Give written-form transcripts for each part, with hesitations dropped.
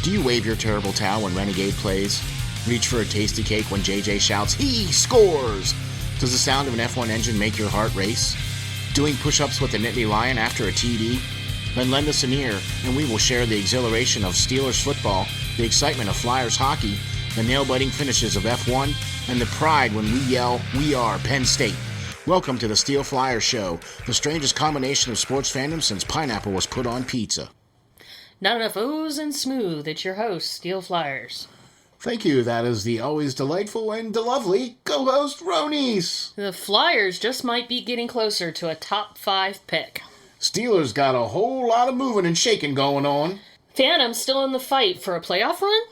Do you wave your terrible towel when Renegade plays? Reach for a tasty cake when JJ shouts, "He scores!" Does the sound of an F1 engine make your heart race? Doing push-ups with the Nittany Lion after a TD? Then lend us an ear, and we will share the exhilaration of Steelers football, the excitement of Flyers hockey, the nail-biting finishes of F1, and the pride when we yell, "We are Penn State." Welcome to the SteelFlyers Show, the strangest combination of sports fandom since pineapple was put on pizza. Not enough O's and smooth. It's your host, SteelFlyers. Thank you. That is the always delightful and lovely co-host, Ronies. The Flyers just might be getting closer to a top 5 pick. Steelers got a whole lot of moving and shaking going on. Phantom's still in the fight for a playoff run?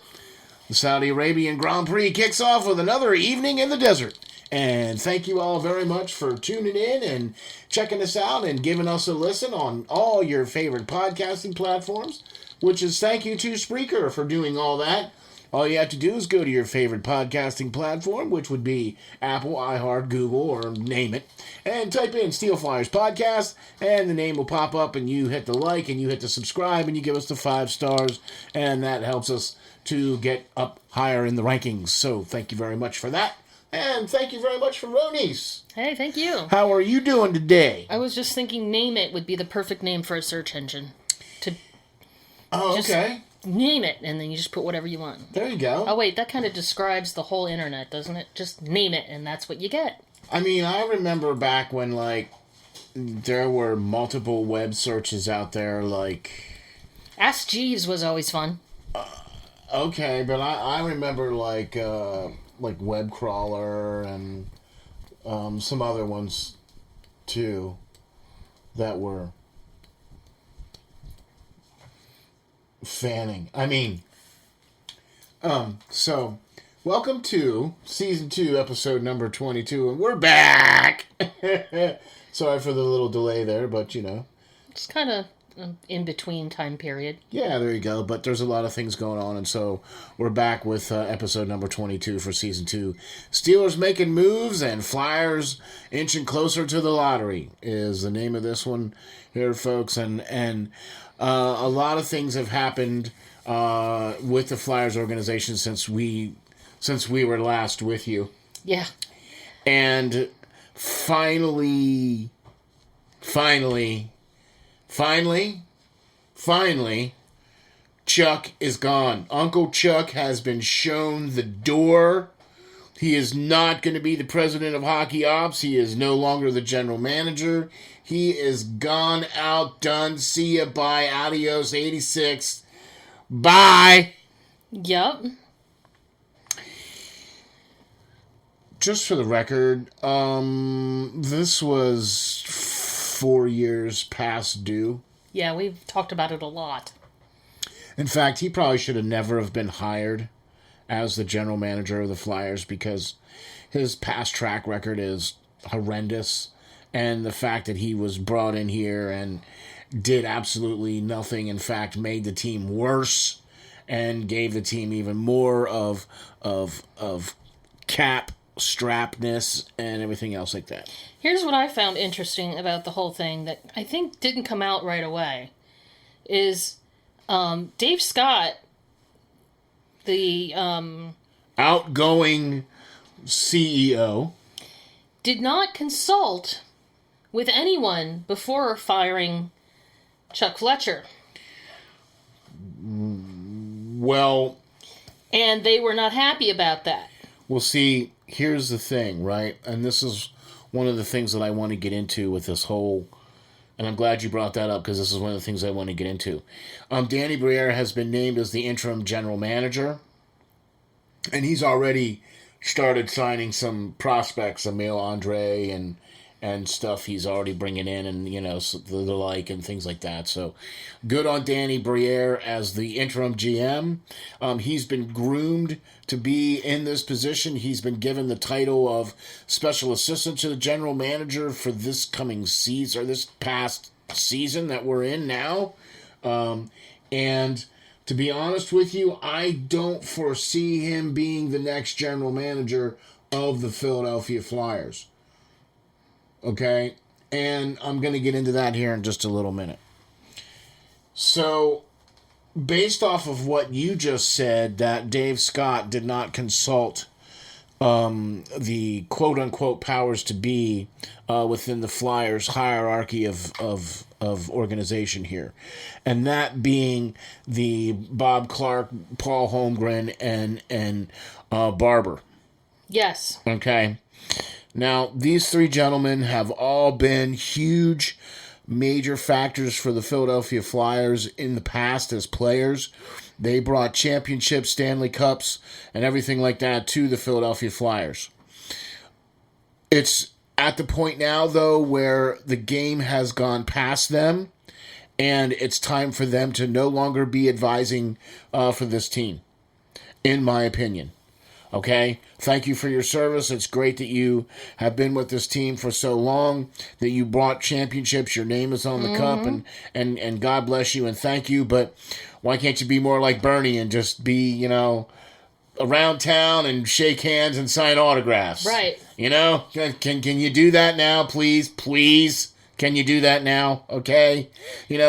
The Saudi Arabian Grand Prix kicks off with another evening in the desert. And thank you all very much for tuning in and checking us out and giving us a listen on all your favorite podcasting platforms, which is thank you to Spreaker for doing all that. All you have to do is go to your favorite podcasting platform, which would be Apple, iHeart, Google, or name it, and type in SteelFlyers Podcast, and the name will pop up, and you hit the like, and you hit the subscribe, and you give us the 5 stars, and that helps us to get up higher in the rankings. So thank you very much for that. And thank you very much for Ronies. Hey, thank you. How are you doing today? I was just thinking Name It would be the perfect name for a search engine. Okay. Name it, and then you just put whatever you want. There you go. Oh, wait, that kind of describes the whole internet, doesn't it? Just name it, and that's what you get. I mean, I remember back when, there were multiple web searches out there, Ask Jeeves was always fun. Okay, but I remember, web crawler and some other ones too that were fanning. So welcome to season 2, episode number 22, and we're back. Sorry for the little delay there, but It's kind of in between time period. Yeah, there you go. But there's a lot of things going on, and so we're back with episode number 22 for season 2. Steelers making moves and Flyers inching closer to the lottery is the name of this one here, folks. And a lot of things have happened with the Flyers organization since we were last with you. Yeah. And finally, Chuck is gone. Uncle Chuck has been shown the door. He is not going to be the president of hockey ops. He is no longer the general manager. He is gone, out, done. See ya, bye, adios, 86. Bye. Yep. Just for the record, this was 4 years past due. Yeah, we've talked about it a lot. In fact, he probably should have never have been hired as the general manager of the Flyers because his past track record is horrendous. And the fact that he was brought in here and did absolutely nothing, in fact, made the team worse and gave the team even more of cap strapness and everything else like that. Here's what I found interesting about the whole thing that I think didn't come out right away is Dave Scott, the outgoing CEO, did not consult with anyone before firing Chuck Fletcher. Well, and they were not happy about that. Well, see, here's the thing, right? And this is one of the things that I want to get into with this whole, and I'm glad you brought that up because this is one of the things I want to get into. Danny Briere has been named as the interim general manager, and he's already started signing some prospects, Emile Andre and stuff he's already bringing in, and the like and things like that. So good on Danny Briere as the interim GM. He's been groomed to be in this position. He's been given the title of special assistant to the general manager for this coming season, or this past season that we're in now. And to be honest with you, I don't foresee him being the next general manager of the Philadelphia Flyers. Okay? And I'm going to get into that here in just a little minute. So, based off of what you just said, that Dave Scott did not consult the quote-unquote powers to be within the Flyers hierarchy of organization here. And that being the Bob Clark, Paul Holmgren, and Barber. Yes. Okay. Now, these three gentlemen have all been huge, major factors for the Philadelphia Flyers in the past as players. They brought championships, Stanley Cups, and everything like that to the Philadelphia Flyers. It's at the point now, though, where the game has gone past them, and it's time for them to no longer be advising for this team, in my opinion. Okay? Thank you for your service. It's great that you have been with this team for so long, that you brought championships. Your name is on the cup, and God bless you and thank you. But why can't you be more like Bernie and just be, around town and shake hands and sign autographs? Right. Can you do that now, please? Please? Can you do that now? Okay?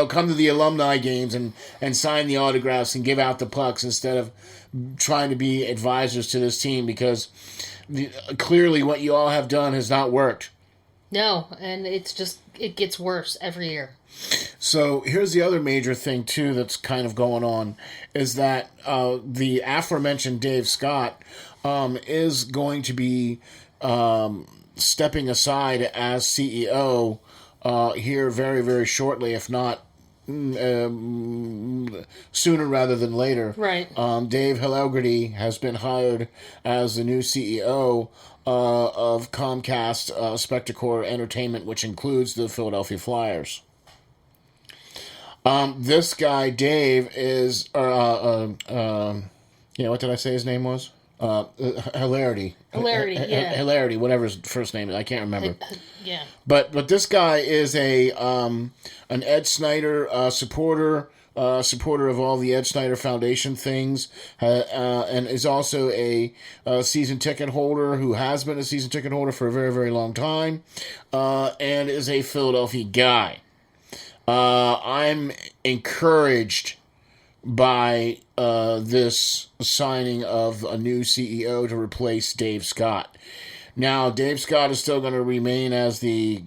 Come to the alumni games and sign the autographs and give out the pucks instead of trying to be advisors to this team, because clearly what you all have done has not worked. No, and it gets worse every year. So here's the other major thing, too, that's kind of going on, is that the aforementioned Dave Scott is going to be stepping aside as CEO here very, very shortly, if not sooner rather than later. Right. Dave Hillegarty has been hired as the new CEO of Comcast Spectacor Entertainment, which includes the Philadelphia Flyers. This guy, Dave, is, what did I say his name was? Hilarity. Hilarity, yeah. Hilarity, whatever his first name is. I can't remember. Yeah. But this guy is an Ed Snyder supporter of all the Ed Snyder Foundation things, and is also a season ticket holder who has been a season ticket holder for a very, very long time, and is a Philadelphia guy. I'm encouraged by this signing of a new CEO to replace Dave Scott. Now, Dave Scott is still going to remain as the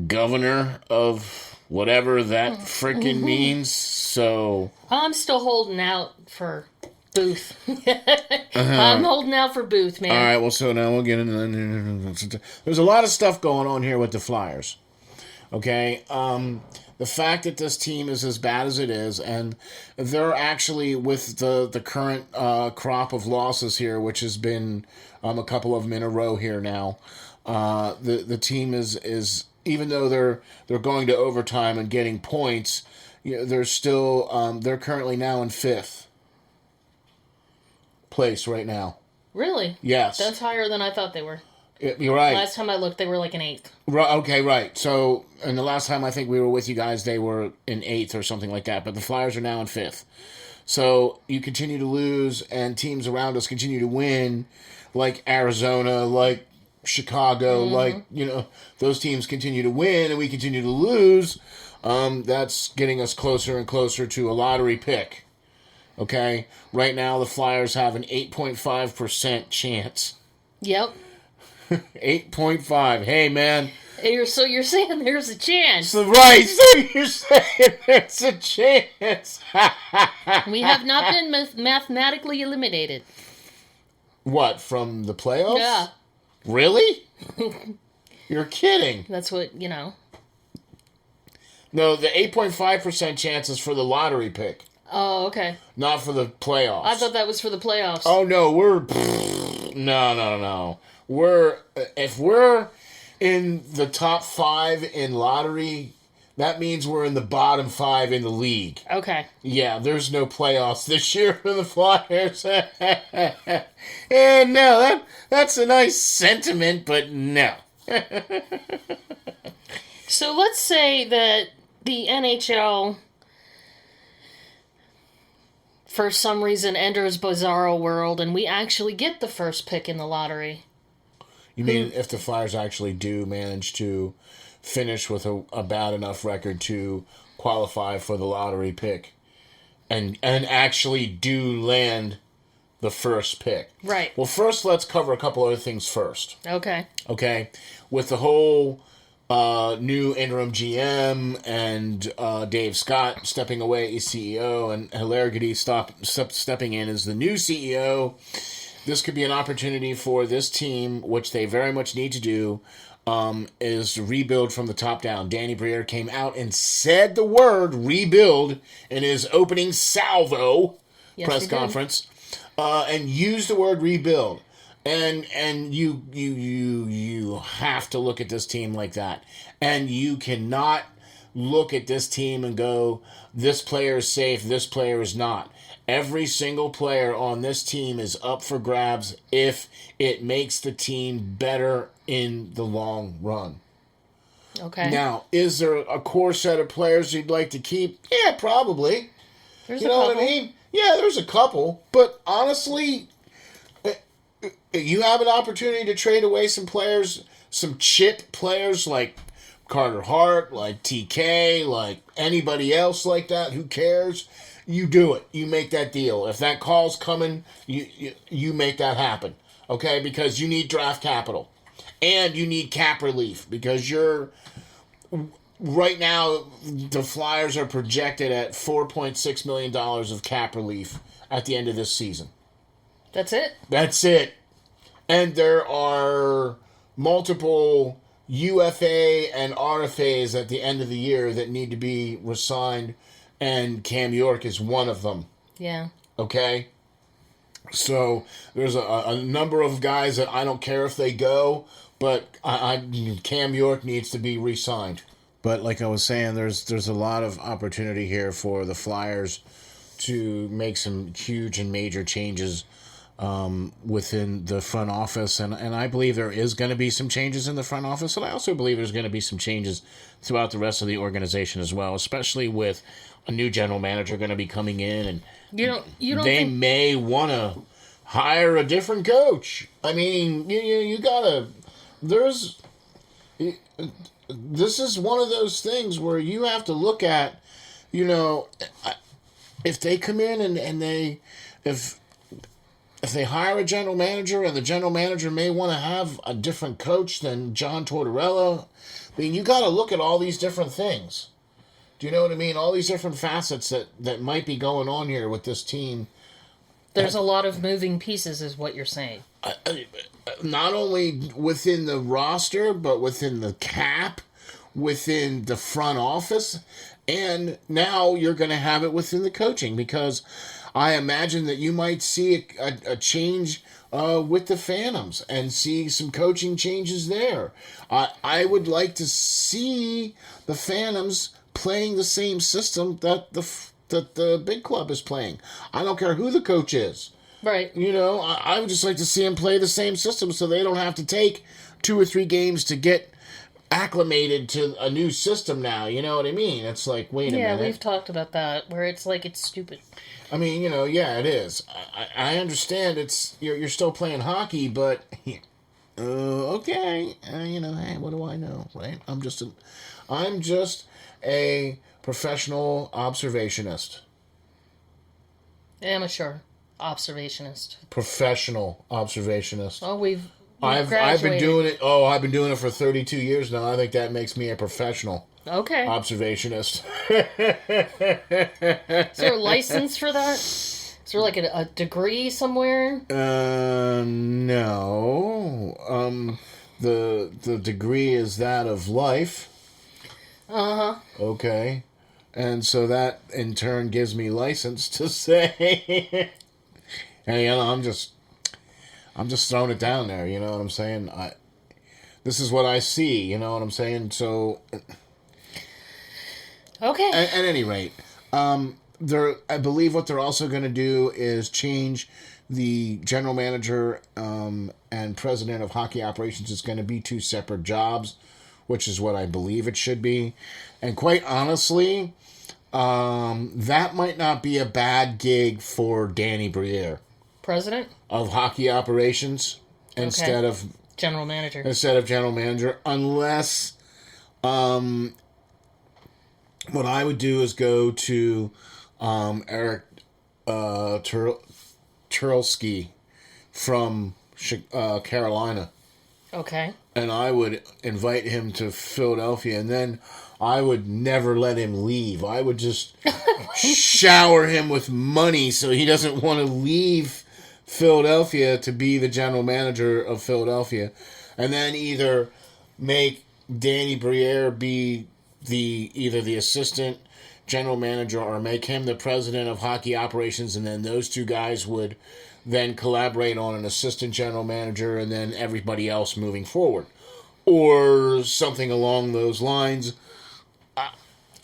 governor of whatever that frickin' means, so... I'm still holding out for Booth. I'm holding out for Booth, man. All right, well, so now we'll get into... There's a lot of stuff going on here with the Flyers, okay? The fact that this team is as bad as it is, and they're actually, with the current crop of losses here, which has been a couple of them in a row here now, the team is even though they're going to overtime and getting points, they're still they're currently now in 5th place right now. Really? Yes. That's higher than I thought they were. You're right. Last time I looked, they were like an 8th. Right. Okay, right. So, and the last time I think we were with you guys, they were in 8th or something like that. But the Flyers are now in 5th. So you continue to lose, and teams around us continue to win, like Arizona, like Chicago, like, those teams continue to win, and we continue to lose. That's getting us closer and closer to a lottery pick. Okay? Right now, the Flyers have an 8.5% chance. Yep. 8.5. Hey, man. So you're saying there's a chance. So, right. So you're saying there's a chance. We have not been mathematically eliminated. What, from the playoffs? Yeah. Really? You're kidding. That's what, No, the 8.5% chance is for the lottery pick. Oh, okay. Not for the playoffs. I thought that was for the playoffs. Oh, no, No. If we're in the top 5 in lottery, that means we're in the bottom 5 in the league. Okay. Yeah, there's no playoffs this year for the Flyers. And no, that's a nice sentiment, but no. So let's say that the NHL, for some reason, enters Bizarro World, and we actually get the first pick in the lottery. You mean if the Flyers actually do manage to finish with a bad enough record to qualify for the lottery pick? and actually do land the first pick. Right. Well, first, let's cover a couple other things first. Okay. Okay? With the whole new interim GM and Dave Scott stepping away as CEO and Larry stepping in as the new CEO, this could be an opportunity for this team, which they very much need to do, is to rebuild from the top down. Danny Briere came out and said the word rebuild in his opening salvo press conference, and used the word rebuild. And you have to look at this team like that. And you cannot look at this team and go, this player is safe, this player is not. Every single player on this team is up for grabs if it makes the team better in the long run. Okay. Now, is there a core set of players you'd like to keep? Yeah, probably. There's you know a couple. what I mean? Yeah, there's a couple. But honestly, you have an opportunity to trade away some players, some chip players like Carter Hart, like TK, like anybody else like that. Who cares? You do it. You make that deal. If that call's coming, you make that happen. Okay? Because you need draft capital. And you need cap relief. Because right now, the Flyers are projected at $4.6 million of cap relief at the end of this season. That's it? That's it. And there are multiple UFA and RFAs at the end of the year that need to be resigned, and Cam York is one of them. Yeah. Okay? So there's a number of guys that I don't care if they go, but Cam York needs to be re-signed. But like I was saying, there's a lot of opportunity here for the Flyers to make some huge and major changes within the front office, and I believe there is going to be some changes in the front office, and I also believe there's going to be some changes throughout the rest of the organization as well, especially with a new general manager going to be coming in, and you don't they think... may want to hire a different coach. I mean, you gotta. This is one of those things where you have to look at, if they come in and if they hire a general manager and the general manager may want to have a different coach than John Tortorella, I mean, you got to look at all these different things. Do you know what I mean? All these different facets that might be going on here with this team. There's a lot of moving pieces is what you're saying. Not only within the roster, but within the cap, within the front office, and now you're going to have it within the coaching, because I imagine that you might see a change with the Phantoms and see some coaching changes there. I would like to see the Phantoms playing the same system that the big club is playing. I don't care who the coach is. Right. I would just like to see them play the same system so they don't have to take 2 or 3 games to get acclimated to a new system now. You know what I mean? It's like, wait a minute. Yeah, we've talked about that, where it's like it's stupid. I mean, yeah, it is. I understand you're still playing hockey, but okay, hey, what do I know, right? I'm just a professional observationist. Amateur observationist. Professional observationist. Oh, I've been doing it. Oh, I've been doing it for 32 years now. I think that makes me a professional. Okay. Observationist. Is there a license for that? Is there like a degree somewhere? No. The degree is that of life. Uh-huh. Okay. And so that in turn gives me license to say, hey, I'm just throwing it down there. You know what I'm saying? This is what I see. You know what I'm saying? So. Okay. At any rate, I believe what they're also going to do is change the general manager and president of hockey operations. Is going to be 2 separate jobs, which is what I believe it should be. And quite honestly, that might not be a bad gig for Danny Briere. President? Of hockey operations instead of... General manager. Instead of general manager, unless... what I would do is go to Eric Turlsky from Carolina. Okay. And I would invite him to Philadelphia, and then I would never let him leave. I would just shower him with money so he doesn't want to leave Philadelphia to be the general manager of Philadelphia. And then either make Danny Briere be either the assistant general manager or make him the president of hockey operations, and then those two guys would then collaborate on an assistant general manager and then everybody else moving forward. Or something along those lines.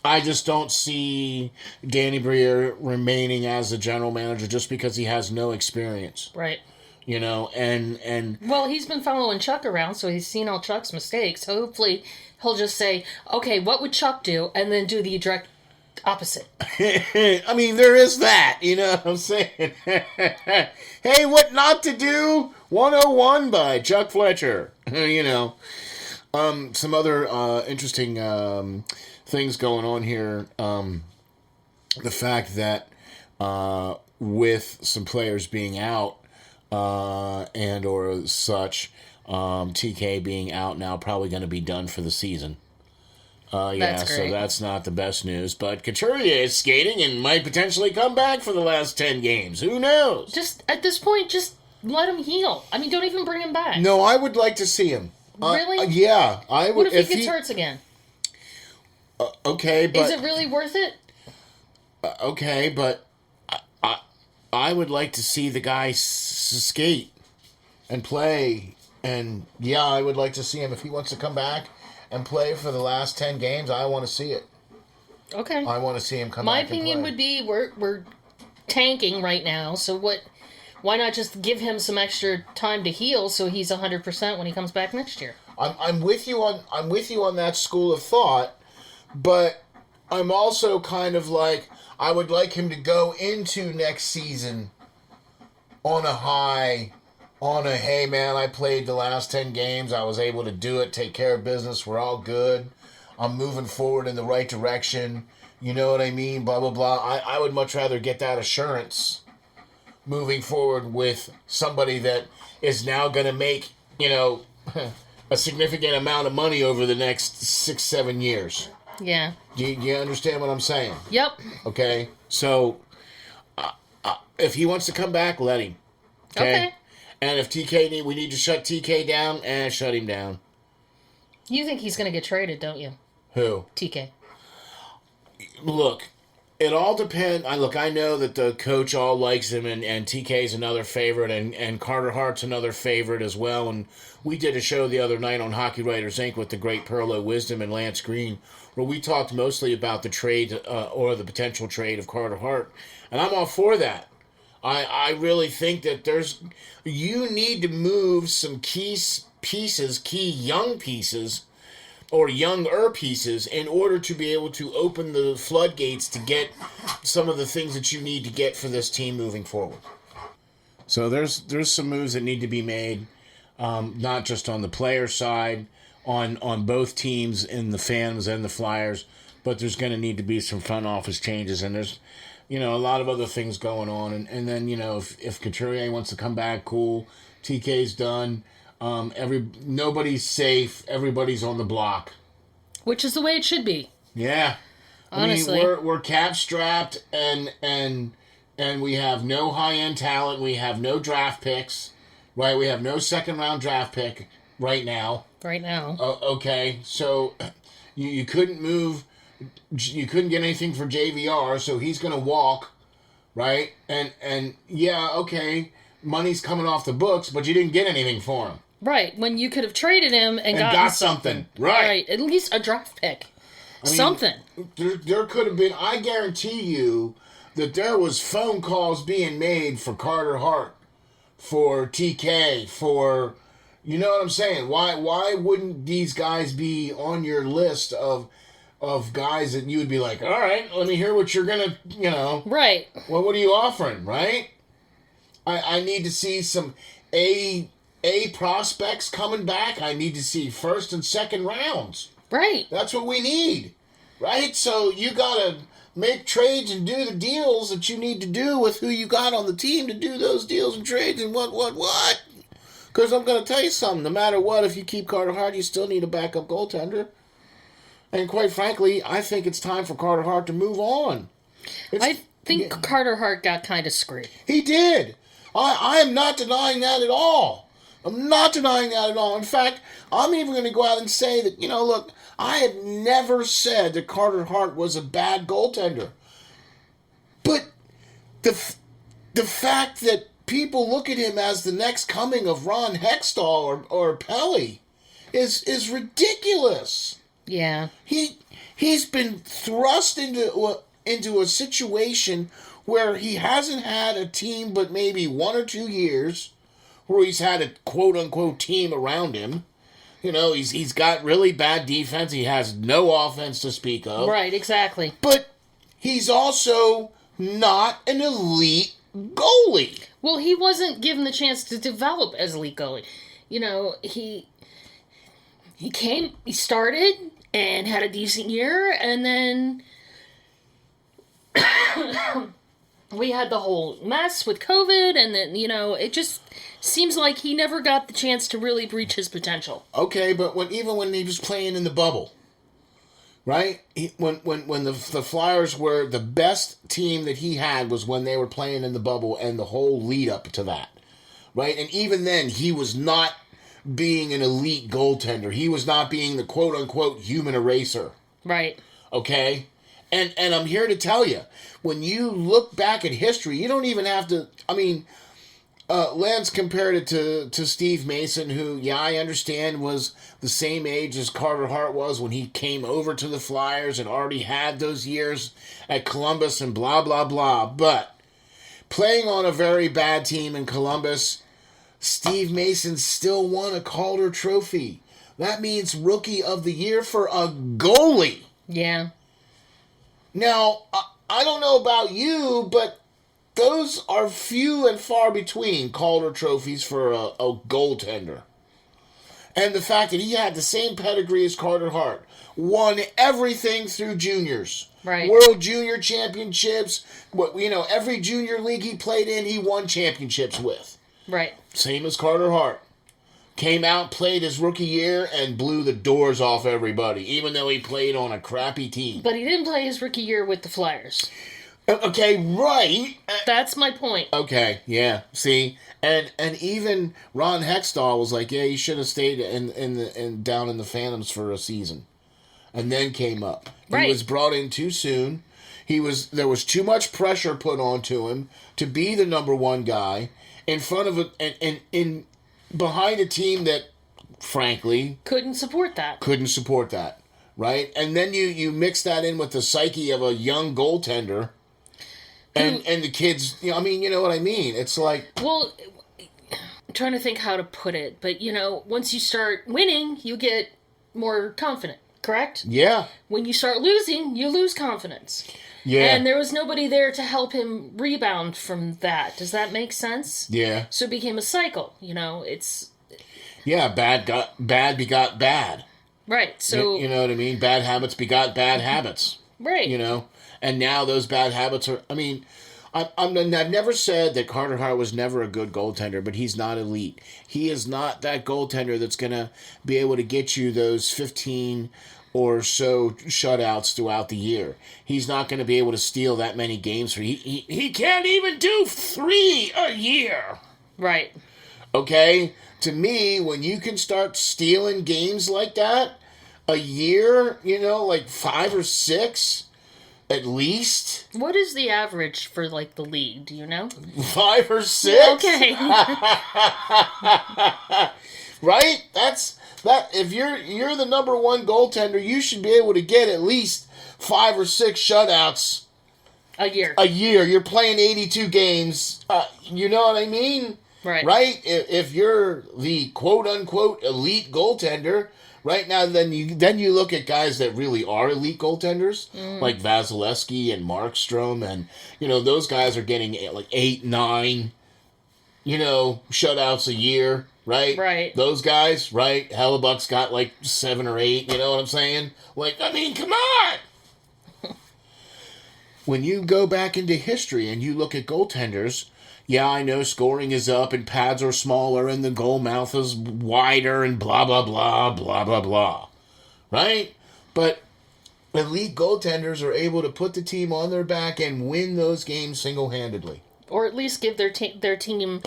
I just don't see Danny Briere remaining as a general manager just because he has no experience. Right. You know, and well, he's been following Chuck around, so he's seen all Chuck's mistakes. So hopefully he'll just say, okay, what would Chuck do? And then do the direct opposite. I mean, there is that, you know what I'm saying? Hey, what not to do? 101 by Chuck Fletcher. You know. Some other interesting things going on here. The fact that with some players being out and or such, TK being out now, probably going to be done for the season. Yeah, so that's not the best news. But Couturier is skating and might potentially come back for the last 10 games. Who knows? Just, at this point, just let him heal. I mean, don't even bring him back. No, I would like to see him. Really? Yeah, I would. What if he gets hurt again? Okay, but... Is it really worth it? Okay, but I would like to see the guy skate and play. And, yeah, I would like to see him. If he wants to come back and play for the last 10 games, I want to see it. Okay. I want to see him come My back and play. My opinion would be we're tanking right now, so why not just give him some extra time to heal so he's 100% when he comes back next year? I'm with you on that school of thought, but I'm also kind of like, I would like him to go into next season on a high, hey man, I played the last 10 games, I was able to do it, take care of business, we're all good, I'm moving forward in the right direction, you know what I mean, blah, blah, blah. I would much rather get that assurance moving forward with somebody that is now going to make, you know, a significant amount of money over the next 6-7 years. Yeah. Do you understand what I'm saying? Yep. Okay. So, if he wants to come back, let him. Okay. And if we need to shut TK down, shut him down. You think he's going to get traded, don't you? Who? TK. Look, it all depends. I know that the coach all likes him, and TK's another favorite, and Carter Hart's another favorite as well. And we did a show the other night on Hockey Writers Inc. with the great Perlo Wisdom and Lance Green, where we talked mostly about the trade or the potential trade of Carter Hart. And I'm all for that. I really think that you need to move some key young pieces, or younger pieces, in order to be able to open the floodgates to get some of the things that you need to get for this team moving forward. So there's some moves that need to be made, not just on the player side, on both teams, in the fans and the Flyers, but there's going to need to be some front office changes, and there's, you know, a lot of other things going on. And then, you know, if Couturier wants to come back, cool. TK's done. Nobody's safe. Everybody's on the block. Which is the way it should be. Yeah. Honestly. I mean, we're cap strapped and we have no high end talent. We have no draft picks, right? We have no second round draft pick right now. Right now. Okay. So you couldn't move. You couldn't get anything for JVR, so he's going to walk, right? And yeah, okay, money's coming off the books, but you didn't get anything for him. Right, when you could have traded him and got something. Right, at least a draft pick. I mean, something. There could have been, I guarantee you, that there was phone calls being made for Carter Hart, for TK, for, you know what I'm saying? Why wouldn't these guys be on your list of guys that you would be like, all right, let me hear what you're going to, you know. Right. Well, what are you offering, right? I need to see some A prospects coming back. I need to see first and second rounds. Right. That's what we need, right? So you got to make trades and do the deals that you need to do with who you got on the team to do those deals and trades and what. Because I'm going to tell you something. No matter what, if you keep Carter Hart, you still need a backup goaltender. And quite frankly, I think it's time for Carter Hart to move on. I think Carter Hart got kind of screwed. He did. I am not denying that at all. I'm not denying that at all. In fact, I'm even going to go out and say that, look, I have never said that Carter Hart was a bad goaltender. But the fact that people look at him as the next coming of Ron Hextall or Pelly is ridiculous. Yeah. He's been thrust into a situation where he hasn't had a team but maybe 1 or 2 years where he's had a quote-unquote team around him. He's got really bad defense. He has no offense to speak of. Right, exactly. But he's also not an elite goalie. Well, he wasn't given the chance to develop as elite goalie. He started and had a decent year, and then we had the whole mess with COVID, and then, it just seems like he never got the chance to really reach his potential. Okay, but even when he was playing in the bubble, right? When the Flyers were the best team that he had was when they were playing in the bubble and the whole lead up to that, right? And even then, he was not being an elite goaltender. He was not being the quote-unquote human eraser. Right. Okay? And I'm here to tell you, when you look back at history, you don't even have to... Lance compared it to Steve Mason, who, I understand, was the same age as Carter Hart was when he came over to the Flyers and already had those years at Columbus and blah, blah, blah. But playing on a very bad team in Columbus, Steve Mason still won a Calder Trophy. That means Rookie of the Year for a goalie. Yeah. Now, I don't know about you, but those are few and far between Calder trophies for a goaltender. And the fact that he had the same pedigree as Carter Hart, won everything through juniors. Right. World Junior Championships, every junior league he played in, he won championships with. Right. Same as Carter Hart. Came out, played his rookie year, and blew the doors off everybody, even though he played on a crappy team. But he didn't play his rookie year with the Flyers. Okay, right. That's my point. Okay, yeah. See, and even Ron Hextall was like, yeah, you should have stayed in down in the Phantoms for a season, and then came up. Right. He was brought in too soon. There was too much pressure put onto him to be the number one guy in front of in behind a team that, frankly, couldn't support that. Right, and then you mix that in with the psyche of a young goaltender. And the kids, you know what I mean? It's like... Well, I'm trying to think how to put it, but, once you start winning, you get more confident, correct? Yeah. When you start losing, you lose confidence. Yeah. And there was nobody there to help him rebound from that. Does that make sense? Yeah. So it became a cycle, it's... Yeah, bad begot bad. Right, so... You know what I mean? Bad habits begot bad habits. Right. And now those bad habits are... I've never said that Carter Hart was never a good goaltender, but he's not elite. He is not that goaltender that's going to be able to get you those 15 or so shutouts throughout the year. He's not going to be able to steal that many games. He can't even do 3 a year. Right. Okay? To me, when you can start stealing games like that, a year, like 5 or 6... At least. What is the average for, the league? Do you know? 5 or 6? Okay. Right? That. If you're the number one goaltender, you should be able to get at least 5 or 6 shutouts a year. You're playing 82 games. You know what I mean? Right. Right? If you're the quote-unquote elite goaltender... Right now, then you look at guys that really are elite goaltenders, like Vasilevsky and Markstrom, and those guys are getting 8, 9, shutouts a year, right? Right. Those guys, right? Hellebuck's got 7 or 8. You know what I'm saying? Come on. when you go back into history and you look at goaltenders, yeah, I know scoring is up and pads are smaller and the goal mouth is wider and blah, blah, blah, blah, blah, blah. Right? But elite goaltenders are able to put the team on their back and win those games single-handedly. Or at least give their team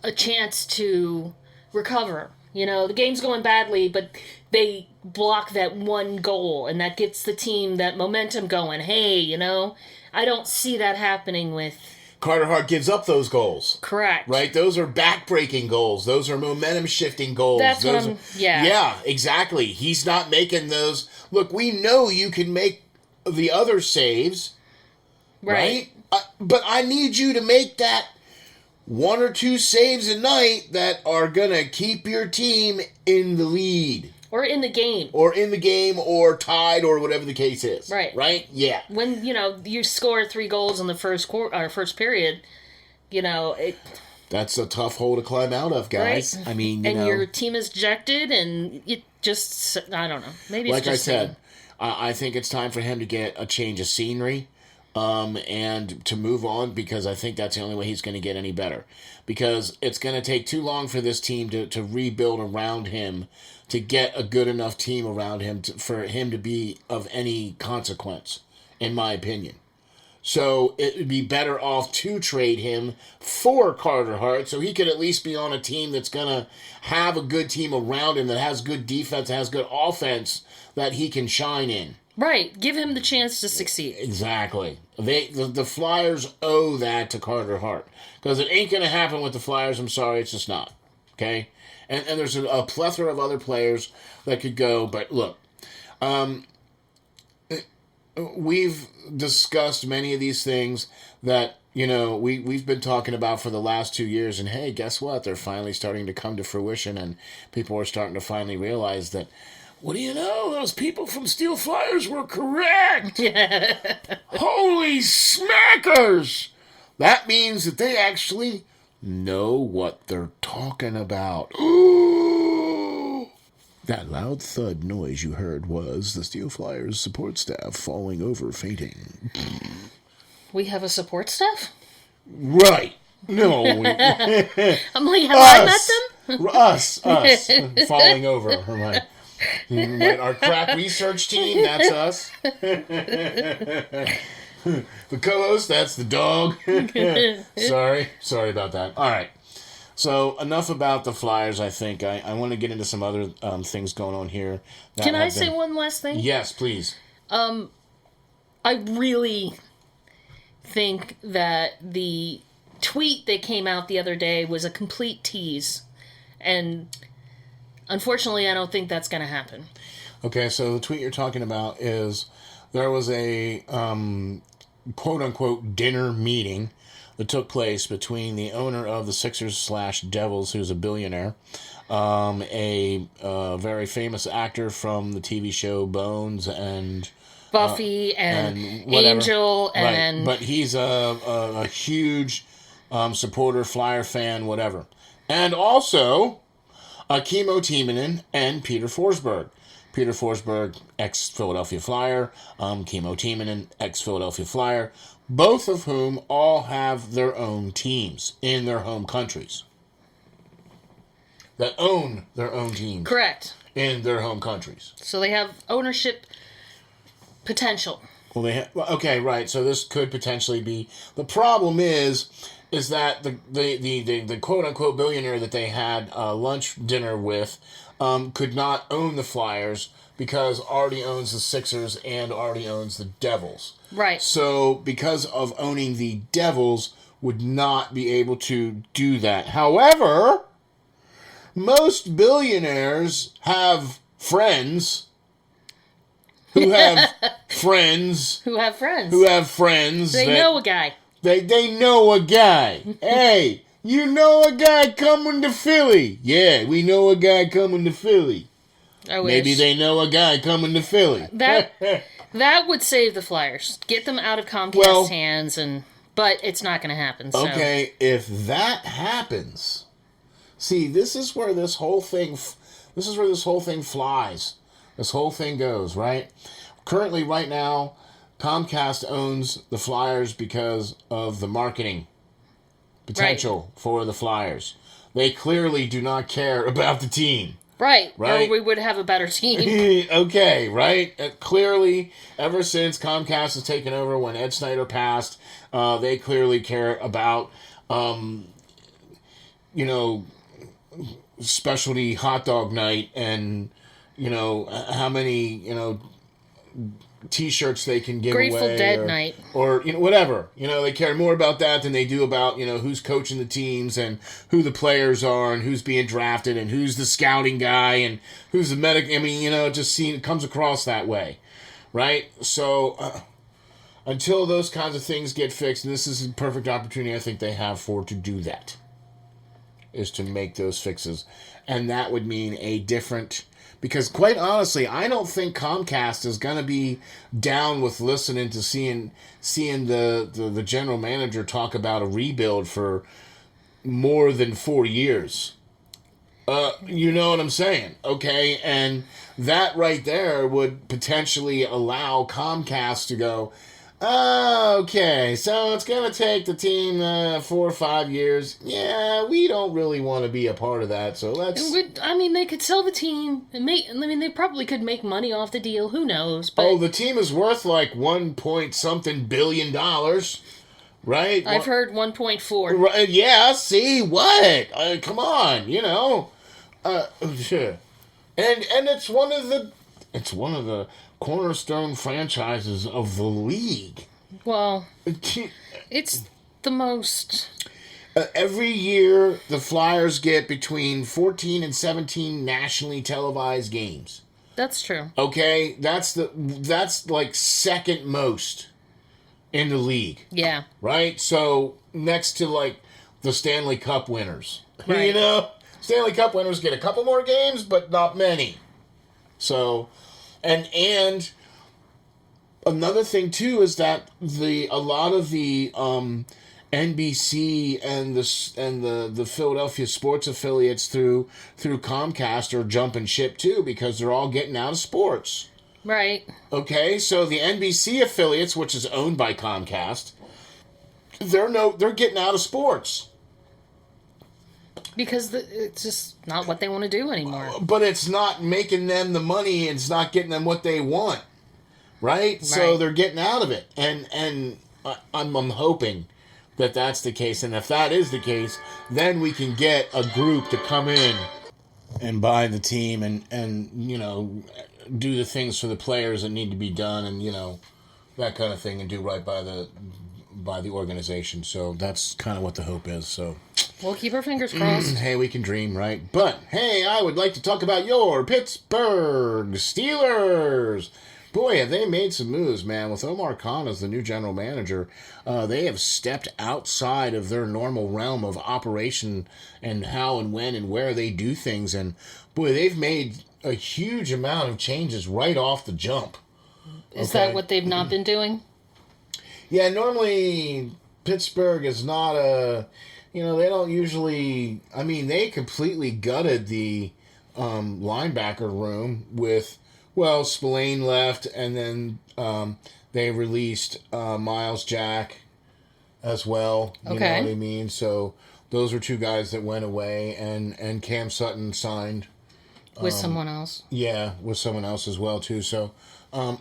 a chance to recover. You know, the game's going badly, but they block that one goal, and that gets the team that momentum going. Hey, you know, I don't see that happening with... Carter Hart gives up those goals. Correct. Right? Those are back-breaking goals. Those are momentum-shifting goals. That's those what I'm... Yeah. Yeah, exactly. He's not making those... Look, we know you can make the other saves, right? But I need you to make that one or two saves a night that are going to keep your team in the lead. Or in the game. Or tied, or whatever the case is. Right. Right? Yeah. When, you know, you score 3 goals in the first period, you know, that's a tough hole to climb out of, guys. Right? I mean, and your team is ejected, and it just, I don't know. Maybe it's like just... I said, I think it's time for him to get a change of scenery. And to move on, because I think that's the only way he's going to get any better. Because it's going to take too long for this team to rebuild around him, to get a good enough team around him for him to be of any consequence, in my opinion. So it would be better off to trade him for Carter Hart, so he could at least be on a team that's going to have a good team around him, that has good defense, has good offense, that he can shine in. Right. Give him the chance to succeed. Exactly. The Flyers owe that to Carter Hart. Because it ain't going to happen with the Flyers. I'm sorry, it's just not. Okay? And there's a plethora of other players that could go. But look, we've discussed many of these things that, you know, we've been talking about for the last 2 years. And hey, guess what? They're finally starting to come to fruition. And people are starting to finally realize that, what do you know? Those people from SteelFlyers were correct. Holy smackers! That means that they actually know what they're talking about. That loud thud noise you heard was the SteelFlyers support staff falling over fainting. We have a support staff? Right. No. I'm like, have I met them? Us. Falling over. Right. Our crack research team, that's us. The co-host, that's the dog. Sorry about that. All right. So enough about the Flyers, I think. I want to get into some other things going on here. Can I say one last thing? Yes, please. I really think that the tweet that came out the other day was a complete tease. And unfortunately, I don't think that's going to happen. Okay, so the tweet you're talking about is there was a quote-unquote dinner meeting that took place between the owner of the Sixers/Devils, who's a billionaire, a very famous actor from the TV show Bones and Buffy and Angel, right. and but he's a huge supporter, Flyer fan, whatever, and also Kimmo Timonen and Peter Forsberg. Peter Forsberg, ex-Philadelphia Flyer, Kimmo Timonen, ex-Philadelphia Flyer, both of whom all have their own teams in their home countries. That own their own teams. Correct. In their home countries. So they have ownership potential. Well, okay, right. So this could potentially be. The problem is that the quote unquote billionaire that they had lunch dinner with could not own the Flyers because already owns the Sixers and already owns the Devils. Right. So because of owning the Devils, would not be able to do that. However, most billionaires have friends who have friends who have friends. They know a guy. They know a guy. Hey, you know a guy coming to Philly. Yeah, we know a guy coming to Philly. I wish. Maybe they know a guy coming to Philly. That would save the Flyers. Get them out of Comcast's hands, but it's not going to happen. So. Okay, if that happens, see, this is where this whole thing flies. this whole thing goes, right? Currently, right now, Comcast owns the Flyers because of the marketing potential for the Flyers. They clearly do not care about the team. Right. Right? Or we would have a better team. Okay, right? Clearly, ever since Comcast has taken over when Ed Snyder passed, they clearly care about, specialty hot dog night and, how many, T-shirts they can give Grateful away. Dead night. Or, whatever. They care more about that than they do about, who's coaching the teams and who the players are and who's being drafted and who's the scouting guy and who's the medic. I mean, it comes across that way. Right? So, until those kinds of things get fixed, and this is a perfect opportunity I think they have to do that, is to make those fixes. And that would mean a different... Because quite honestly, I don't think Comcast is going to be down with listening to seeing the general manager talk about a rebuild for more than 4 years. You know what I'm saying? Okay, and that right there would potentially allow Comcast to go, okay, so it's going to take the team 4 or 5 years. Yeah, we don't really want to be a part of that, so let's... They could sell the team and they probably could make money off the deal. Who knows? But the team is worth like $1 billion, right? I've heard 1.4. Right, yeah, see, what? Come on, and it's one of the cornerstone franchises of the league. Well, it's the most... Every year, the Flyers get between 14 and 17 nationally televised games. That's true. Okay? That's like second most in the league. Yeah. Right? So, next to like the Stanley Cup winners. Right. Stanley Cup winners get a couple more games, but not many. So... And another thing too is that a lot of the NBC and the Philadelphia sports affiliates through Comcast are jumping ship too because they're all getting out of sports. Right. Okay, so the NBC affiliates, which is owned by Comcast, they're getting out of sports. Because it's just not what they want to do anymore. But it's not making them the money. It's not getting them what they want. Right? So they're getting out of it. And I'm hoping that that's the case. And if that is the case, then we can get a group to come in and buy the team and do the things for the players that need to be done and, that kind of thing and do right by the organization. So that's kind of what the hope is. So... We'll keep our fingers crossed. Hey, we can dream, right? But, hey, I would like to talk about your Pittsburgh Steelers. Boy, have they made some moves, man. With Omar Khan as the new general manager, they have stepped outside of their normal realm of operation and how and when and where they do things. And, boy, they've made a huge amount of changes right off the jump. Is that what they've not been doing? Yeah, normally Pittsburgh is not a... they don't usually... I mean, they completely gutted the linebacker room with... Well, Spillane left, and then they released Miles Jack as well. You know what I mean? So those are two guys that went away, and Cam Sutton signed. With someone else. Yeah, with someone else as well, too. So, and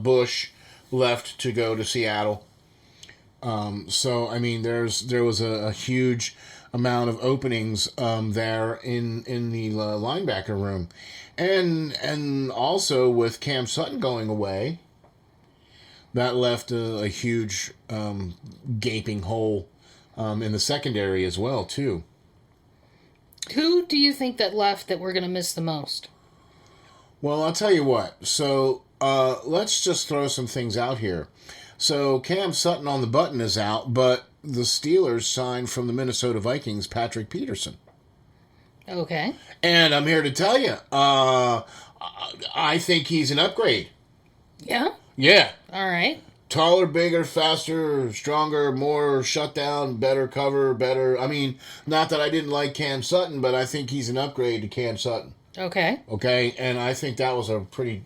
Bush left to go to Seattle. So, I mean, there was a huge amount of openings there in the linebacker room. And also with Cam Sutton going away, that left a huge gaping hole in the secondary as well, too. Who do you think that left that we're going to miss the most? Well, I'll tell you what. So, let's just throw some things out here. So, Cam Sutton on the button is out, but the Steelers signed from the Minnesota Vikings Patrick Peterson. Okay. And I'm here to tell you, I think he's an upgrade. Yeah? Yeah. All right. Taller, bigger, faster, stronger, more shutdown, better cover, better... I mean, not that I didn't like Cam Sutton, but I think he's an upgrade to Cam Sutton. Okay. Okay, and I think that was a pretty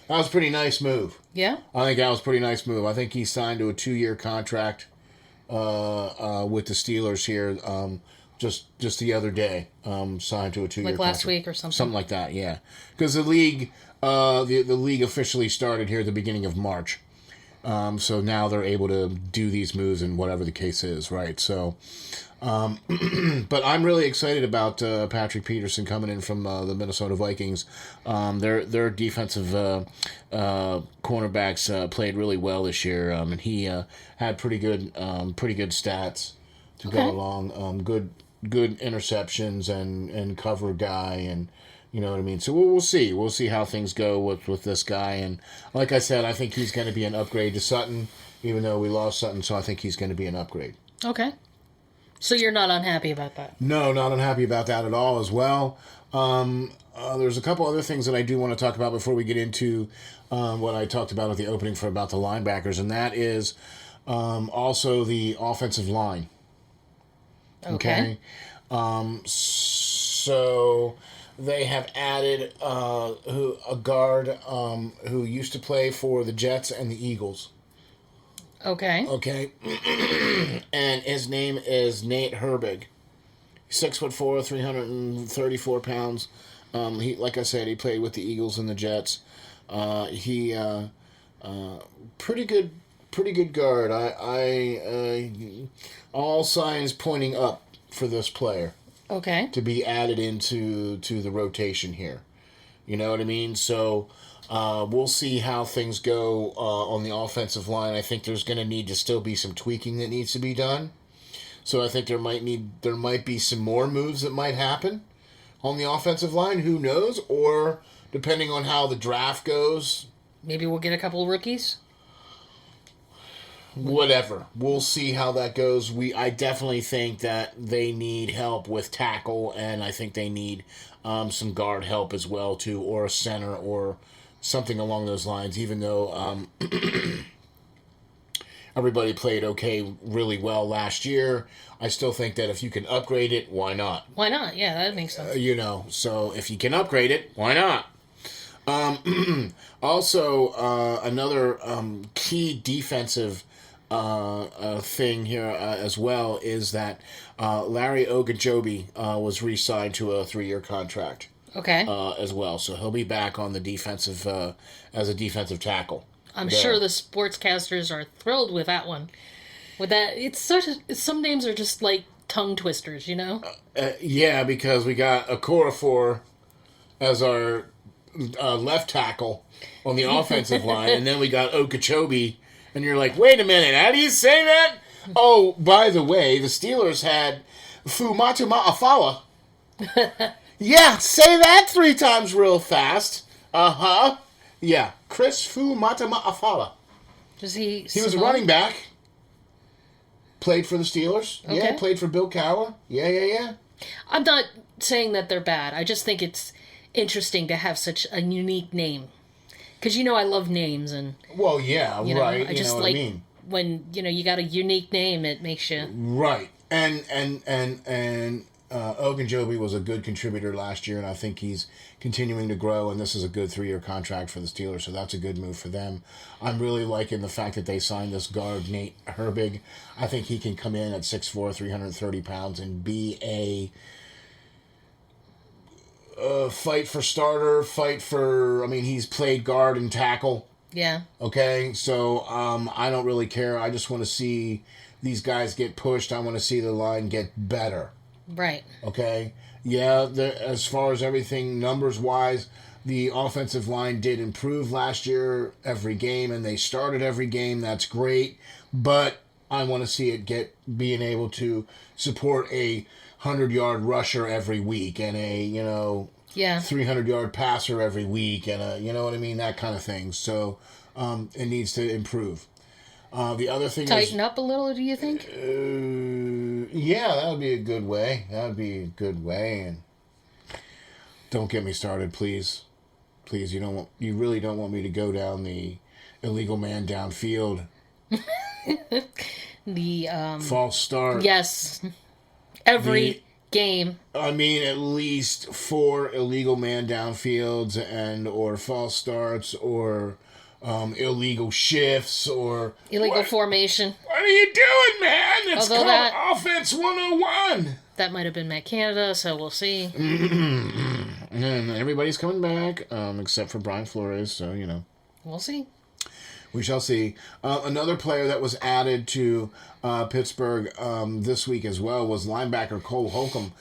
nice move. Yeah. I think that was a pretty nice move. I think he signed to a 2-year contract with the Steelers here just the other day. Signed to a 2-year Like last contract. week or something. Something like that, yeah. Because the league the league officially started here at the beginning of March. So now they're able to do these moves and whatever the case is, right? So, but I'm really excited about Patrick Peterson coming in from the Minnesota Vikings. Their defensive cornerbacks played really well this year, and he had pretty good stats to go along. Good interceptions and cover guy, and you know what I mean. So we'll see. We'll see how things go with this guy. And like I said, I think he's going to be an upgrade to Sutton, even though we lost Sutton. So I think he's going to be an upgrade. Okay. So you're not unhappy about that? No, not unhappy about that at all as well. There's a couple other things that I do want to talk about before we get into what I talked about at the opening about the linebackers, and that is also the offensive line. Okay. So they have added a guard who used to play for the Jets and the Eagles. Okay. Okay. And his name is Nate Herbig. 6'4", 334 pounds. He, like I said, he played with the Eagles and the Jets. He pretty good guard. I all signs pointing up for this player. Okay. To be added into the rotation here. You know what I mean? So we'll see how things go on the offensive line. I think there's going to need to still be some tweaking that needs to be done. So I think there might be some more moves that might happen on the offensive line. Who knows? Or depending on how the draft goes. Maybe we'll get a couple of rookies? Whatever. We'll see how that goes. I definitely think that they need help with tackle, and I think they need some guard help as well, too, or a center or something along those lines, even though everybody played really well last year. I still think that if you can upgrade it, why not? Why not? Yeah, that makes sense. So if you can upgrade it, why not? Also, another key defensive thing here as well is that Larry Ogunjobi was re-signed to a 3-year contract. Okay. As well, so he'll be back on the defensive as a defensive tackle. I'm sure the sportscasters are thrilled with that one. With that, some names are just like tongue twisters, you know. Yeah, because we got Okorafor as our left tackle on the offensive line, and then we got Okeechobee, and you're like, wait a minute, how do you say that? Oh, by the way, the Steelers had Fumatuma Afala. Yeah, say that 3 times real fast. Uh-huh. Yeah, Chris Fumatuma Afala. He was a running back. Played for the Steelers. Okay. Yeah, played for Bill Cowher. Yeah. I'm not saying that they're bad. I just think it's interesting to have such a unique name. Because, I love names. And well, yeah, right. I just like when, you got a unique name, it makes you... Right. And Ogunjobi was a good contributor last year, and I think he's continuing to grow, and this is a good 3-year contract for the Steelers, so that's a good move for them. I'm really liking the fact that they signed this guard, Nate Herbig. I think he can come in at 6'4", 330 pounds and be a fight for starter, he's played guard and tackle. Yeah. Okay, so I don't really care. I just want to see these guys get pushed. I want to see the line get better. Right. Okay. Yeah, as far as everything numbers-wise, the offensive line did improve last year every game, and they started every game. That's great. But I want to see it being able to support a 100-yard rusher every week and a, 300-yard passer every week and a, you know what I mean, that kind of thing. So it needs to improve. The other thing Tighten up a little, do you think? Yeah, that would be a good way. And don't get me started, please. Please, you really don't want me to go down the illegal man downfield. The false start. Yes. Every game. I mean, at least 4 illegal man downfields or false starts or illegal shifts or... Illegal formation. What are you doing, man? It's Although called Offense 101. That might have been Matt Canada, so we'll see. And everybody's coming back, except for Brian Flores, so, We'll see. We shall see. Another player that was added to Pittsburgh this week as well was linebacker Cole Holcomb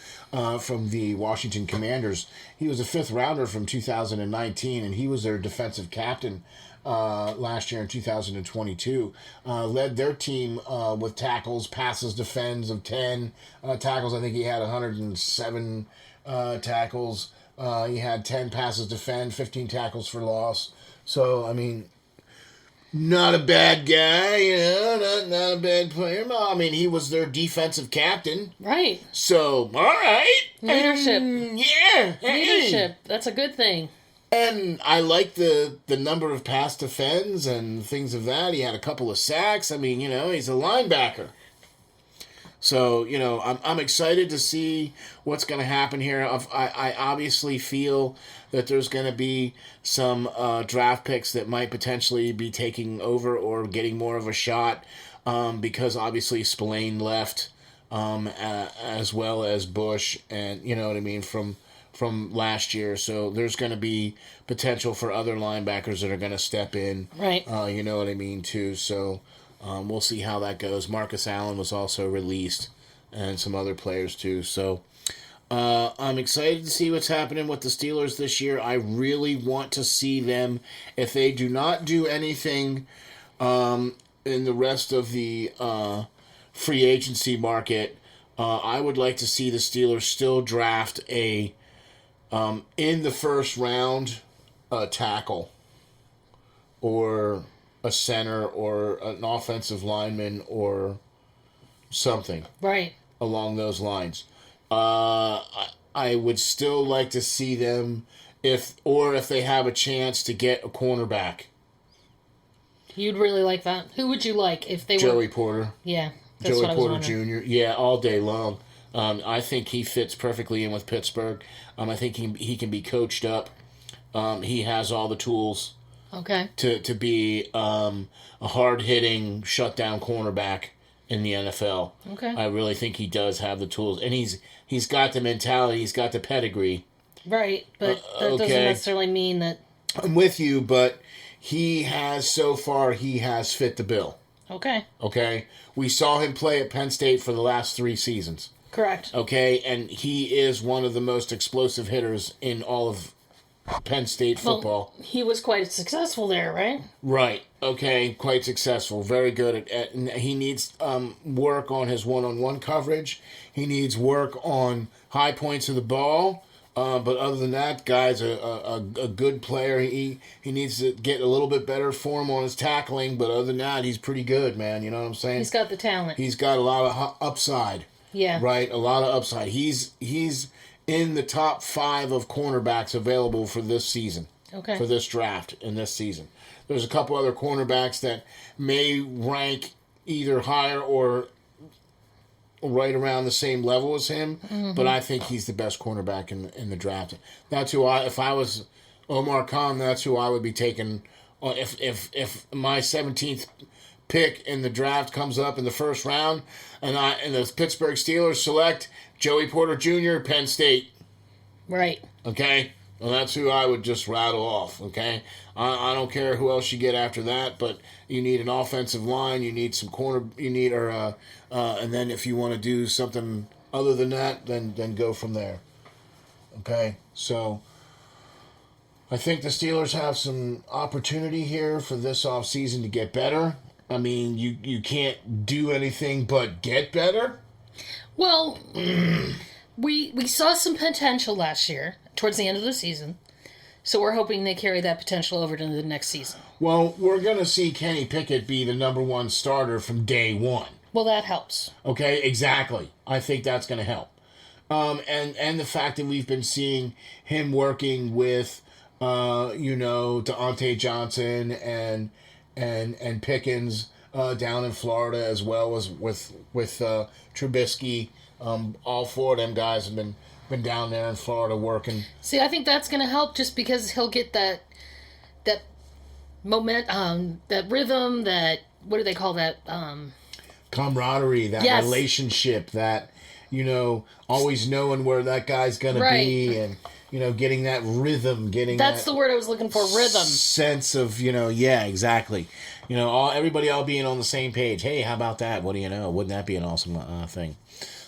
from the Washington Commanders. He was a 5th rounder from 2019, and he was their defensive captain last year in 2022. Led their team with tackles, passes, defends of 10 tackles. I think he had 107 tackles. He had 10 passes, defend, 15 tackles for loss. So, I mean... Not a bad guy, not a bad player. I mean, he was their defensive captain. Right. So, all right. Leadership. Yeah. Leadership. That's a good thing. And I like the number of pass defends and things of that. He had a couple of sacks. I mean, he's a linebacker. So, I'm excited to see what's going to happen here. I obviously feel that there's going to be some draft picks that might potentially be taking over or getting more of a shot because obviously Spillane left as well as Bush and, you know what I mean, from last year. So there's going to be potential for other linebackers that are going to step in. Right. You know what I mean, too. So... we'll see how that goes. Marcus Allen was also released, and some other players too. So I'm excited to see what's happening with the Steelers this year. I really want to see them, if they do not do anything in the rest of the free agency market, I would like to see the Steelers still draft in the first round a tackle or a center or an offensive lineman or something. Right. Along those lines. I would still like to see them if they have a chance to get a cornerback. You'd really like that. Who would you like if they Joey Porter. Yeah. That's Joey what I was Porter wondering. Jr. Yeah, all day long. I think he fits perfectly in with Pittsburgh. I think he can be coached up. He has all the tools. Okay. To be a hard-hitting, shutdown cornerback in the NFL. Okay. I really think he does have the tools. And he's got the mentality, he's got the pedigree. Right, but that doesn't necessarily mean that... I'm with you, but he has fit the bill. Okay. Okay? We saw him play at Penn State for the last 3 seasons. Correct. Okay? And he is one of the most explosive hitters in all of Penn State football. Well, he was quite successful there, right? Right. Okay. Quite successful. Very good at he needs work on his one-on-one coverage. He needs work on high points of the ball. But other than that, guy's a good player. He needs to get a little bit better form on his tackling. But other than that, he's pretty good, man. You know what I'm saying? He's got the talent. He's got a lot of upside. Yeah. Right. A lot of upside. He's in the top 5 of cornerbacks available for this season. Okay. For this draft in this season. There's a couple other cornerbacks that may rank either higher or right around the same level as him, but I think he's the best cornerback in the draft. That's who if I was Omar Khan, that's who I would be taking. If my 17th pick in the draft comes up in the first round, and the Pittsburgh Steelers select Joey Porter Jr., Penn State. Right. Okay? Well, that's who I would just rattle off, okay? I don't care who else you get after that, but you need an offensive line, you need some corner, and then if you want to do something other than that, then go from there. Okay? So, I think the Steelers have some opportunity here for this offseason to get better. I mean, you can't do anything but get better. Well, we saw some potential last year, towards the end of the season. So we're hoping they carry that potential over to the next season. Well, we're going to see Kenny Pickett be the number 1 starter from day 1. Well, that helps. Okay, exactly. I think that's going to help. And the fact that we've been seeing him working with, Deontay Johnson and Pickens down in Florida, as well as with Trubisky All four of them guys have been down there in Florida working. See, I think that's going to help just because he'll get that moment, that rhythm, that, what do they call that? Camaraderie, that relationship, that, always knowing where that guy's going to be, and, getting that rhythm, That's the word I was looking for, rhythm. Sense of, yeah, exactly. Everybody all being on the same page. Hey, how about that? What do you know? Wouldn't that be an awesome thing?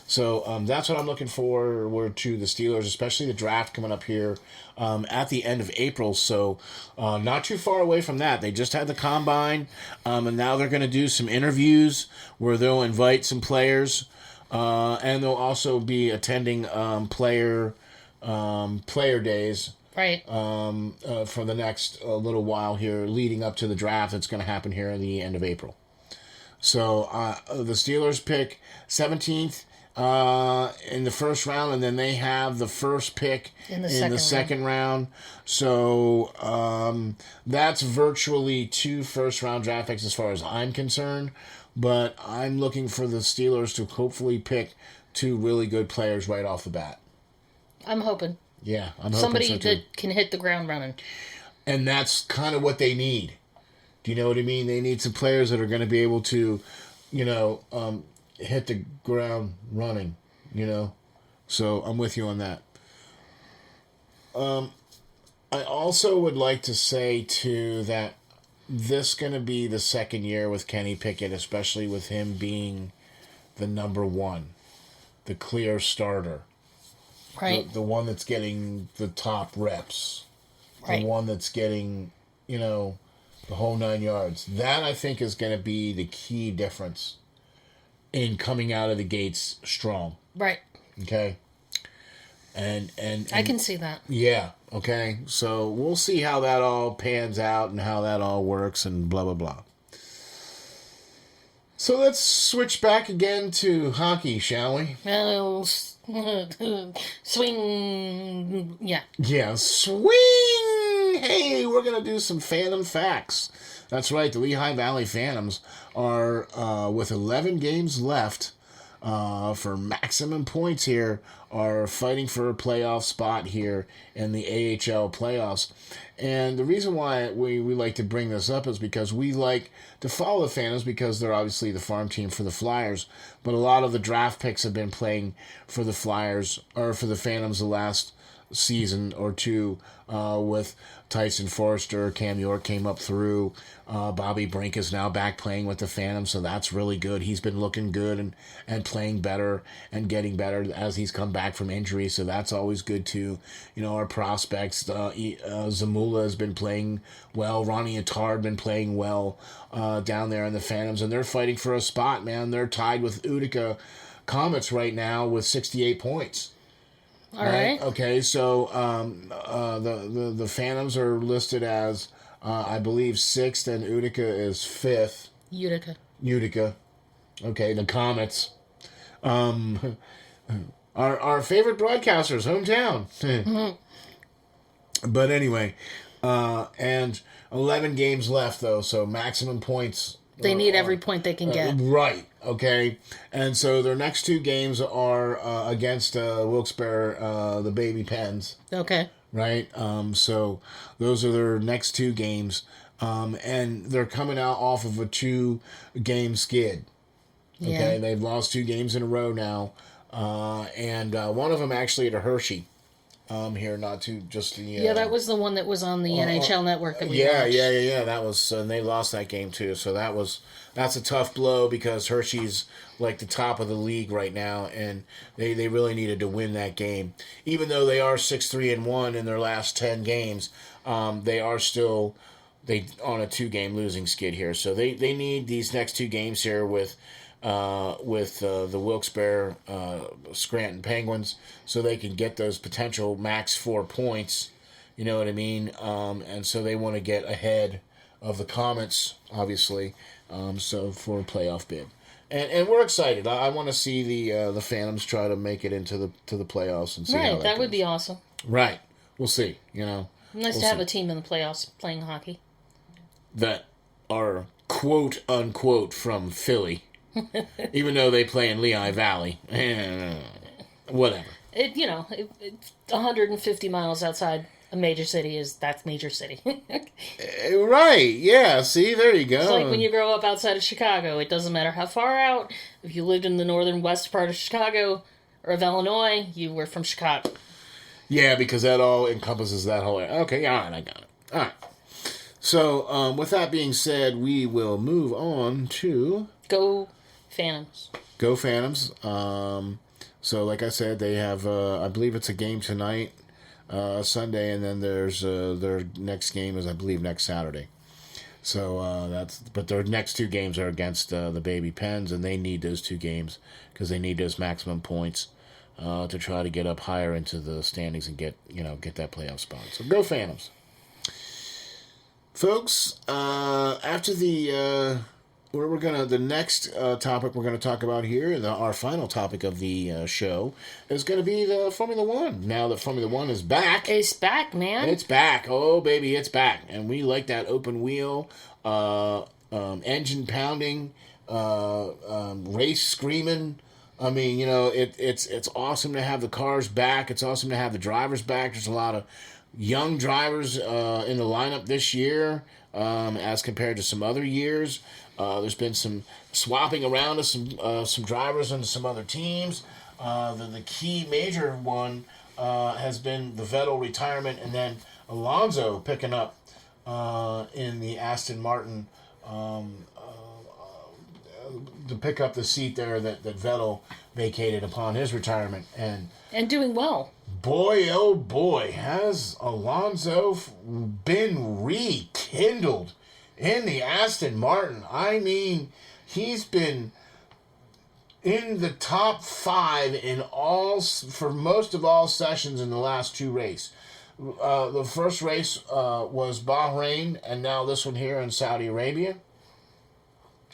So that's what I'm looking forward to the Steelers, especially the draft coming up here at the end of April. So not too far away from that. They just had the combine, and now they're going to do some interviews where they'll invite some players, and they'll also be attending player days. Right. For the next little while here, leading up to the draft that's going to happen here at the end of April. So the Steelers pick 17th. In the first round, and then they have the first pick in the second round. So that's virtually 2 first-round draft picks as far as I'm concerned. But I'm looking for the Steelers to hopefully pick 2 really good players right off the bat. I'm hoping. Yeah, I'm hoping somebody so too. that can hit the ground running. And that's kind of what they need. Do you know what I mean? They need some players that are going to be able to, hit the ground running, So I'm with you on that. I also would like to say, too, that this going to be the second year with Kenny Pickett, especially with him being the number 1, the clear starter. Right. The one that's getting the top reps. Right. The one that's getting, the whole 9 yards. That, I think, is going to be the key difference in coming out of the gates strong. Right. Okay. And I can see that. Yeah. Okay. So we'll see how that all pans out and how that all works and blah, blah, blah. So let's switch back again to hockey, shall we? Well, swing. Yeah. Yeah. Swing. Hey, we're going to do some Phantom Phacts. That's right. The Lehigh Valley Phantoms are, with 11 games left for maximum points here, are fighting for a playoff spot here in the AHL playoffs. And the reason why we like to bring this up is because we like to follow the Phantoms because they're obviously the farm team for the Flyers. But a lot of the draft picks have been playing for the Flyers, or for the Phantoms the last season or two, with Tyson Forrester. Cam York came up through. Bobby Brink is now back playing with the Phantoms, so that's really good. He's been looking good and playing better and getting better as he's come back from injury, so that's always good too. Our prospects, Zamula has been playing well. Ronnie Attard been playing well down there in the Phantoms, and they're fighting for a spot, man. They're tied with Utica Comets right now with 68 points. All right. Okay, so the Phantoms are listed as, I believe, 6th, and Utica is 5th. Utica. Okay, the Comets. Our favorite broadcasters, hometown. But anyway, and 11 games left, though, so maximum points. They need every point they can get. Right, okay. And so their next 2 games are against Wilkes-Barre, the Baby Pens. Okay. Right? So those are their next 2 games. And they're coming out off of a 2-game skid. Okay? Yeah. They've lost 2 games in a row now. And one of them actually at a Hershey. Here, not to just the... yeah, that was the one that was on the NHL Network that we watched. Yeah. That was... and they lost that game, too. So that's a tough blow because Hershey's like the top of the league right now, and they really needed to win that game. Even though they are 6-3-1 in their last 10 games, they are still on a 2-game losing skid here. So they need these next 2 games here with the Wilkes-Barre Scranton Penguins, so they can get those potential max 4 points. You know what I mean? And so they want to get ahead of the Comets, obviously, so for a playoff bid. And we're excited. I want to see the Phantoms try to make it into the playoffs and see how that would be awesome. Right. We'll see, Nice to have a team in the playoffs playing hockey. That are quote-unquote from Philly. Even though they play in Lehigh Valley. Whatever. It's 150 miles outside a major city. That's major city. Right. Yeah. See, there you go. It's like when you grow up outside of Chicago. It doesn't matter how far out. If you lived in the northern west part of Chicago or of Illinois, you were from Chicago. Yeah, because that all encompasses that whole area. Okay, all right, I got it. All right. So, with that being said, we will move on to... Go Phantoms. Go Phantoms. So, like I said, they have, I believe it's a game tonight, Sunday, and then there's their next game is, I believe, next Saturday. So, but their next two games are against the Baby Pens, and they need those two games because they need those maximum points to try to get up higher into the standings and get that playoff spot. So, go Phantoms. Folks, after the next topic we're gonna talk about here, our final topic of the show is gonna be the Formula One. Now that Formula One is back, it's back, man. It's back. Oh baby, it's back, and we like that open wheel, engine pounding, race screaming. I mean, it's awesome to have the cars back. It's awesome to have the drivers back. There's a lot of young drivers in the lineup this year as compared to some other years. There's been some swapping around of some drivers into some other teams. The key major one has been the Vettel retirement, and then Alonso picking up in the Aston Martin to pick up the seat there that Vettel vacated upon his retirement. And doing well. Boy, oh boy, has Alonso been rekindled in the Aston Martin. I mean, he's been in the top 5 for most of all sessions in the last 2 races. The first race was Bahrain, and now this one here in Saudi Arabia.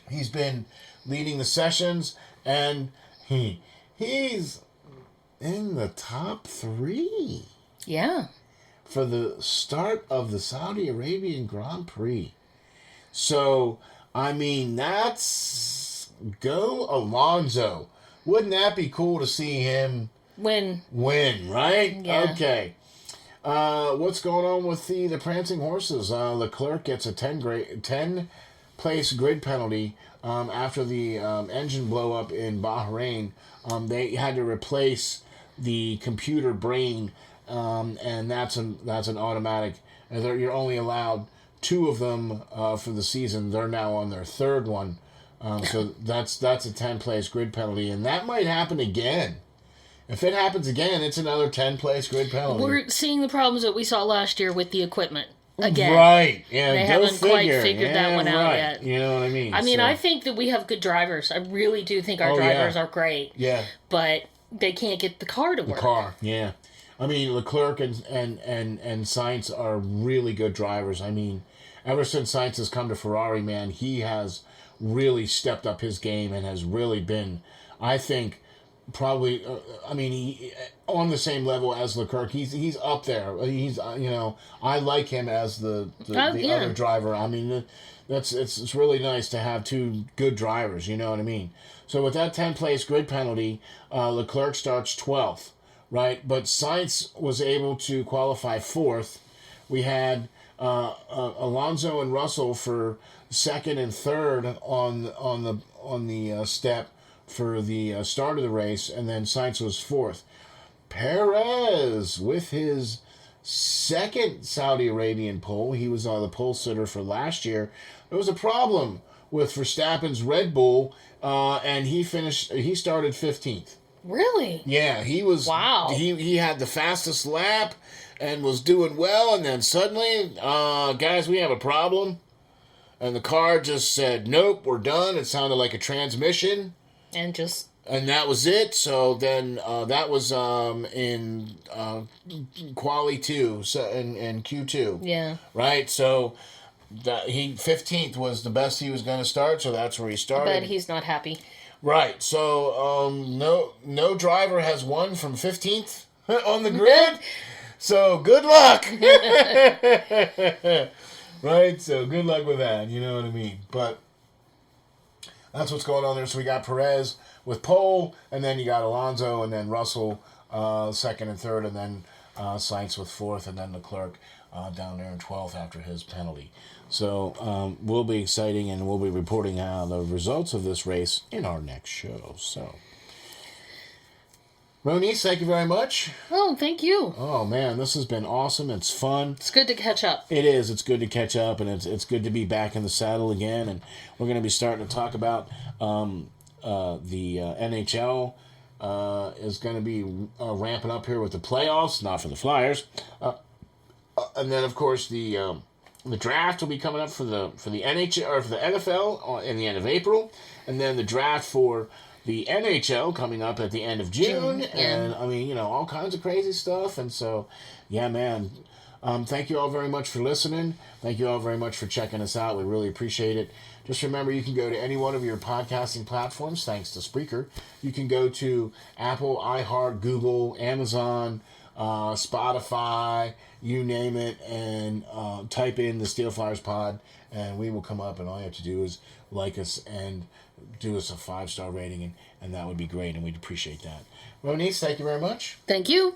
He's been leading the sessions, and he's in the top 3. Yeah. For the start of the Saudi Arabian Grand Prix. So, I mean, that's... Go Alonso. Wouldn't that be cool to see him... Win, right? Yeah. Okay. What's going on with the Prancing Horses? LeClerc gets a 10-place grid penalty after the engine blow up in Bahrain. They had to replace the computer brain, and that's an automatic. You're only allowed 2 of them for the season. They're now on their 3rd one, so that's a 10-place grid penalty, and that might happen again. If it happens again, it's another 10-place grid penalty. We're seeing the problems that we saw last year with the equipment again. Right. Yeah. They haven't quite figured that one out yet. You know what I mean? I mean, I think that we have good drivers. I really do think our drivers are great. Yeah. But they can't get the car to work. The car, yeah. I mean, Leclerc and Sainz are really good drivers. I mean, ever since Sainz has come to Ferrari, man, he has really stepped up his game and has really been, I think, probably, he on the same level as Leclerc. He's up there. He's I like him as the other driver. I mean, it's really nice to have 2 good drivers. You know what I mean? So with that 10-place grid penalty, Leclerc starts 12th, right? But Sainz was able to qualify 4th. We had Alonso and Russell for 2nd and 3rd on the step for the start of the race, and then Sainz was 4th. Perez with his 2nd Saudi Arabian pole. He was the pole sitter for last year. There was a problem with Verstappen's Red Bull, and he started 15th. Really? Yeah, he was. Wow. He had the fastest lap and was doing well, and then suddenly, guys, we have a problem. And the car just said, nope, we're done. It sounded like a transmission. And that was it. So then that was in Quali 2, so in Q2. Yeah. Right? So 15th was the best he was going to start, so that's where he started. But he's not happy. Right. So no driver has won from 15th on the grid. So good luck. Right? So good luck with that. You know what I mean? But that's what's going on there. So we got Perez with pole, and then you got Alonso, and then Russell second and third, and then Sainz with fourth, and then LeClerc down there in 12th after his penalty. So will be exciting, and we'll be reporting the results of this race in our next show. So, Moniz, thank you very much. Oh, thank you. Oh, man, this has been awesome. It's fun. It's good to catch up. It is. It's good to catch up, and it's good to be back in the saddle again. And we're going to be starting to talk about the NHL is going to be ramping up here with the playoffs, not for the Flyers. And then, of course, the draft will be coming up for the NHL or for the NFL in the end of April, and then the draft for the NHL coming up at the end of June. And I mean, all kinds of crazy stuff. And so, yeah, man. Thank you all very much for listening. Thank you all very much for checking us out. We really appreciate it. Just remember, you can go to any one of your podcasting platforms, thanks to Spreaker. You can go to Apple, iHeart, Google, Amazon, Spotify, you name it, and type in the SteelFlyers Pod, and we will come up, and all you have to do is like us and do us a 5-star rating, and that would be great, and we'd appreciate that. Moniz, thank you very much. Thank you.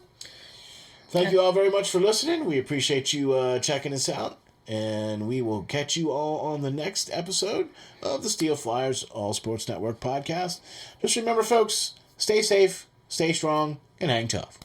Thank you all very much for listening. We appreciate you checking us out, and we will catch you all on the next episode of the SteelFlyers All Sports Network podcast. Just remember, folks, stay safe, stay strong, and hang tough.